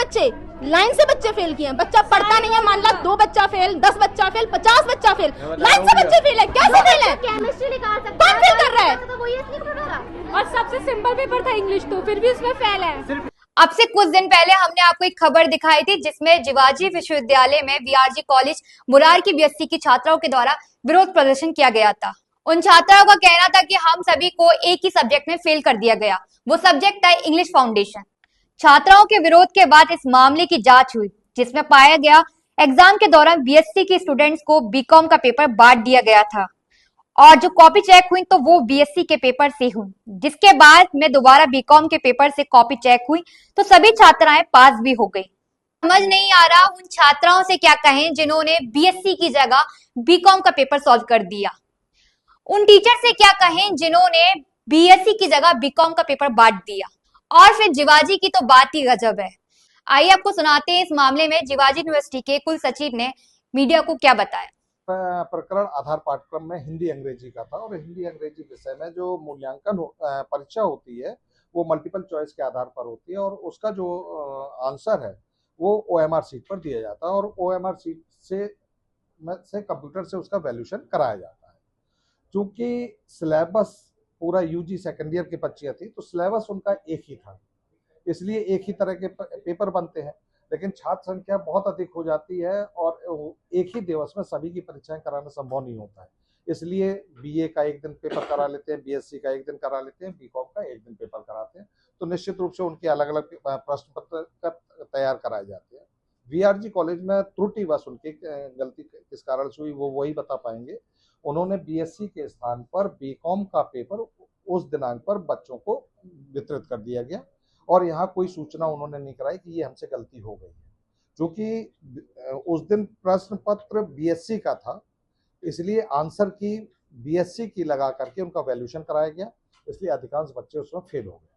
बच्चे लाइन से बच्चे फेल किए हैं। बच्चा पढ़ता नहीं है, मान ला 2 बच्चा फेल, 10 बच्चा फेल, 50 बच्चा फेल, लाइन से बच्चे फेल है। कैसे फेल है? केमिस्ट्री निकाल सकता कौन फेल कर रहा है? तो वो ये इसलिए कर रहा है। और सबसे सिंपल पेपर था इंग्लिश, तो फिर भी उसमें फेल है। अब से कुछ दिन पहले हमने आपको एक खबर दिखाई थी जिसमें जिवाजी विश्वविद्यालय में वीआरजी कॉलेज मुरार की बीएससी की छात्राओं के द्वारा विरोध प्रदर्शन किया गया था। उन छात्राओं का कहना था कि हम सभी को एक ही सब्जेक्ट में फेल कर दिया गया, वो सब्जेक्ट था इंग्लिश फाउंडेशन। छात्राओं के विरोध के बाद इस मामले की जांच हुई, जिसमें पाया गया एग्जाम के दौरान बीएससी के स्टूडेंट्स को बीकॉम का पेपर बांट दिया गया था और जो कॉपी चेक हुई तो वो बीएससी के पेपर से हुई, जिसके बाद में दोबारा बीकॉम के पेपर से कॉपी चेक हुई तो सभी छात्राएं पास भी हो गई। समझ नहीं आ रहा उन छात्राओं से क्या कहें जिन्होंने बीएससी की जगह बीकॉम का पेपर सॉल्व कर दिया, उन टीचर से क्या कहें जिन्होंने बीएससी की जगह बीकॉम का पेपर बांट दिया, और फिर जिवाजी की तो बात ही गजब है। आइए आपको सुनाते हैं इस मामले में जिवाजी यूनिवर्सिटी के कुल सचिव ने मीडिया को क्या बताया। प्रकरण आधार पाठ्यक्रम में हिंदी अंग्रेजी का था और हिंदी अंग्रेजी विषय में जो मूल्यांकन परीक्षा होती है वो मल्टीपल चॉइस के आधार पर होती है और उसका जो आंसर है वो ओएमआर सीट पर दिया जाता है और ओएमआर सीट से कंप्यूटर से उसका वैल्यूएशन कराया जाता है। क्योंकि सिलेबस पूरा यूजी सेकेंड ईयर की बच्चियां थी तो सिलेबस उनका एक ही था, इसलिए एक ही तरह के पेपर बनते हैं, लेकिन छात्र संख्या बहुत अधिक हो जाती है और एक ही दिवस में सभी की परीक्षाएं कराना संभव नहीं होता है। इसलिए बीए का एक दिन पेपर करा लेते हैं, बीएससी का एक दिन करा लेते हैं, बीकॉम का एक दिन पेपर कराते हैं, तो निश्चित रूप से उनके अलग अलग प्रश्न पत्र तैयार कराए जाते हैं। वीआरजी कॉलेज में त्रुटिवश उनकी गलती किस कारण से हुई वो वही बता पाएंगे। उन्होंने बीएससी के स्थान पर बीकॉम का पेपर उस दिनांक पर बच्चों को वितरित कर दिया गया और यहाँ कोई सूचना उन्होंने नहीं कराई कि ये हमसे गलती हो गई है। क्योंकि उस दिन प्रश्न पत्र बीएससी का था, इसलिए आंसर की बीएससी की लगा करके उनका वैल्यूएशन कराया गया, इसलिए अधिकांश बच्चे उसमें फेल हो गए।